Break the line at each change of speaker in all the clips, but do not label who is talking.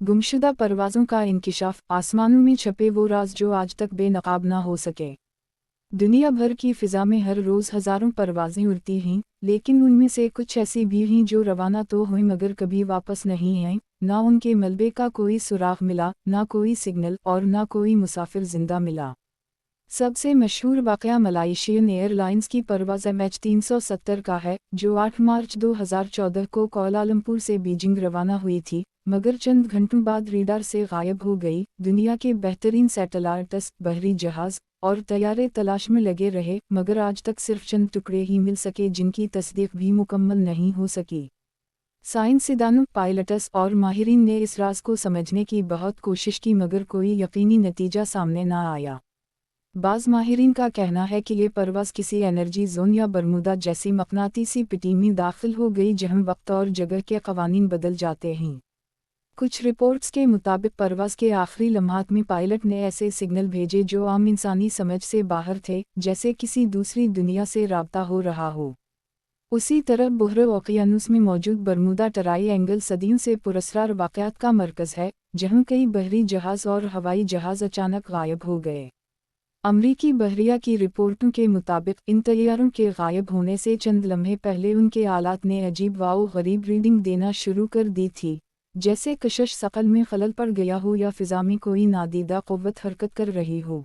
गुमशुदा परवाज़ों का इंकिशाफ, आसमानों में छपे वो राज जो आज तक बेनकाब ना हो सके। दुनिया भर की फ़िज़ा में हर रोज़ हज़ारों परवाज़ें उड़ती हैं, लेकिन उनमें से कुछ ऐसी भी हैं जो रवाना तो हुई मगर कभी वापस नहीं आईं। ना उनके मलबे का कोई सुराग मिला, ना कोई सिग्नल और ना कोई मुसाफिर ज़िंदा मिला। सबसे मशहूर वाक़या मलाइशियन एयरलाइंस की परवाज़ MH370 का है, जो 8 मार्च 2014 को कोलालंपुर से बीजिंग रवाना हुई थी, मगर चंद घंटों बाद रेडार से गायब हो गई। दुनिया के बेहतरीन सैटेलाइट्स, बहरी जहाज़ और तैयारे तलाश में लगे रहे, मगर आज तक सिर्फ चंद टुकड़े ही मिल सके जिनकी तस्दीक भी मुकम्मल नहीं हो सकी। साइंसदानों, पायलट्स और माहिरीन ने इस राज को समझने की बहुत कोशिश की मगर कोई यकीनी नतीजा सामने न आया। बाज़ माहिरीन का कहना है कि ये परवाज़ किसी एनर्जी जोन या बरमूदा जैसी मकनातीसी पिटी में दाखिल हो गई जहां वक्त और जगह के कवानीन बदल जाते हैं। कुछ रिपोर्ट्स के मुताबिक परवाज़ के आखिरी लम्हात में पायलट ने ऐसे सिग्नल भेजे जो आम इंसानी समझ से बाहर थे, जैसे किसी दूसरी दुनिया से राब्ता हो रहा हो। उसी तरह बहर ओकियानुस में मौजूद बरमूदा ट्रायंगल सदियों से पुरस्कार वाक़यात का मरकज़ है, जहां कई बहरी जहाज़ और हवाई जहाज़ अचानक गायब हो गए। अमरीकी बहरिया की रिपोर्टों के मुताबिक इन तैयारों के गायब होने से चंद लम्हे पहले उनके आलात ने अजीब व गरीब रीडिंग देना शुरू कर दी थी, जैसे कशिश शकल में खलल पड़ गया हो या फ़िज़ा में कोई नादीदा क़ुव्वत हरकत कर रही हो।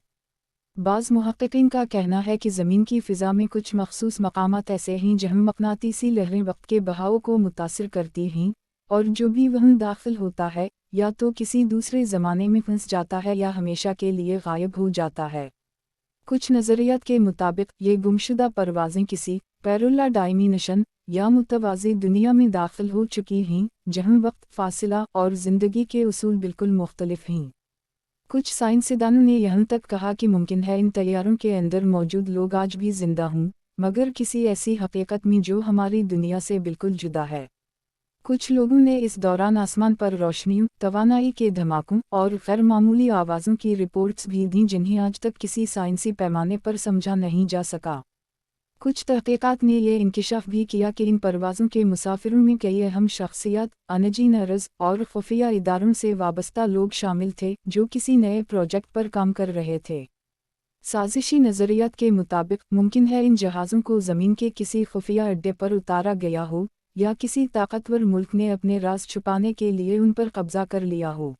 बाज़ मुहक्किकीन का कहना है कि ज़मीन की फ़िज़ा में कुछ मख़सूस मकामात ऐसे हैं जहां मकनातीसी लहरें वक्त के बहाव को मुतासिर करती हैं, और जो भी वहाँ दाखिल होता है या तो किसी दूसरे ज़माने में फंस जाता है या हमेशा के लिए गायब हो जाता है। कुछ नज़रियात के मुताबिक ये गुमशुदा परवाज़ें किसी पैरेलल डायमेंशन या मुतवाज़ी दुनिया में दाखिल हो चुकी हैं, जहां वक्त, फासिला और ज़िंदगी के उसूल बिल्कुल मुख्तलिफ हैं। कुछ साइंसदानों ने यहाँ तक कहा कि मुमकिन है इन तैयारों के अंदर मौजूद लोग आज भी ज़िंदा हों, मगर किसी ऐसी हकीकत में जो हमारी दुनिया से बिल्कुल जुदा है। कुछ लोगों ने इस दौरान आसमान पर रोशनियों, तवानाई के धमाकों और गैर मामूली आवाज़ों की रिपोर्ट्स भी दी जिन्हें आज तक किसी साइंसी पैमाने पर समझा नहीं जा सका। कुछ तहक़ीक़ात ने यह इंकिशाफ भी किया कि इन परवाज़ों के मुसाफिरों में कई अहम शख्सियत, इंजीनियर्स और खुफिया इदारों से वाबस्ता लोग शामिल थे जो किसी नए प्रोजेक्ट पर काम कर रहे थे। साजिशी नज़रियात के मुताबिक मुमकिन है इन जहाज़ों को ज़मीन के किसी खुफिया अड्डे पर उतारा गया हो, या किसी ताकतवर मुल्क ने अपने राज छुपाने के लिए उन पर कब्ज़ा कर लिया हो।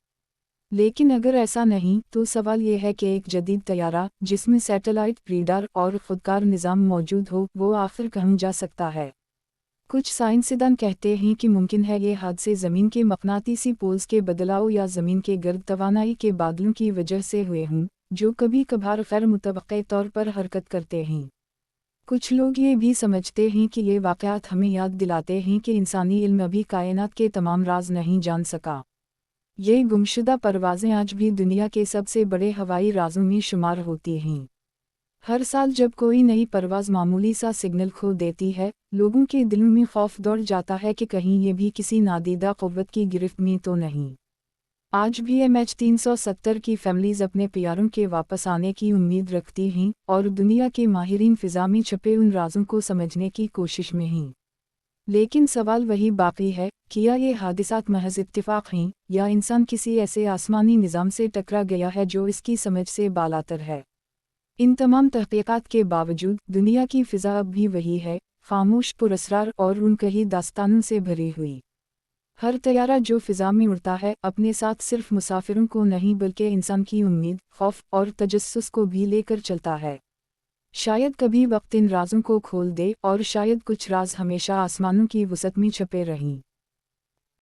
लेकिन अगर ऐसा नहीं, तो सवाल ये है कि एक जदीद तैयारा जिसमें सैटेलाइट, रेडार और खुदकार निज़ाम मौजूद हो, वो आखिर कहाँ जा सकता है। कुछ साइंसदान कहते हैं कि मुमकिन है ये हादसे ज़मीन के मकनातीसी पोल्स के बदलाव या ज़मीन के गर्द तवानाई के बादलों की वजह से हुए हों, जो कभी कभार गैर मुतवक्के तौर पर हरकत करते हैं। कुछ लोग ये भी समझते हैं कि ये वाक़यात हमें याद दिलाते हैं कि इंसानी इल्म अभी कायनात के तमाम राज नहीं जान सका। ये गुमशुदा परवाज़ें आज भी दुनिया के सबसे बड़े हवाई राज़ों में शुमार होती हैं। हर साल जब कोई नई परवाज़ मामूली सा सिग्नल खो देती है, लोगों के दिलों में खौफ दौड़ जाता है कि कहीं ये भी किसी नादीदा क़ुव्वत की गिरफ्त में तो नहीं। आज भी MH370 की फैमिलीज़ अपने प्यारों के वापस आने की उम्मीद रखती हैं, और दुनिया के माहिरीन फ़िज़ा में छुपे उन राज़ों को समझने की कोशिश में हैं। लेकिन सवाल वही बाकी है, क्या ये हादिसात महज इत्तिफ़ाक़ हैं, या इंसान किसी ऐसे आसमानी निज़ाम से टकरा गया है जो इसकी समझ से बालातर है। इन तमाम तहक़ीक़ात के बावजूद दुनिया की फ़िज़ा अब भी वही है, ख़ामोश, पुरअसरार और उनकही दास्तानों से भरी हुई। हर तैयारा जो फ़िज़ा में उड़ता है, अपने साथ सिर्फ मुसाफिरों को नहीं बल्कि इंसान की उम्मीद, खौफ और तजस्सुस को भी लेकर चलता है। शायद कभी वक्त इन राज़ों को खोल दे, और शायद कुछ राज हमेशा आसमानों की वसअत में छुपे रहें।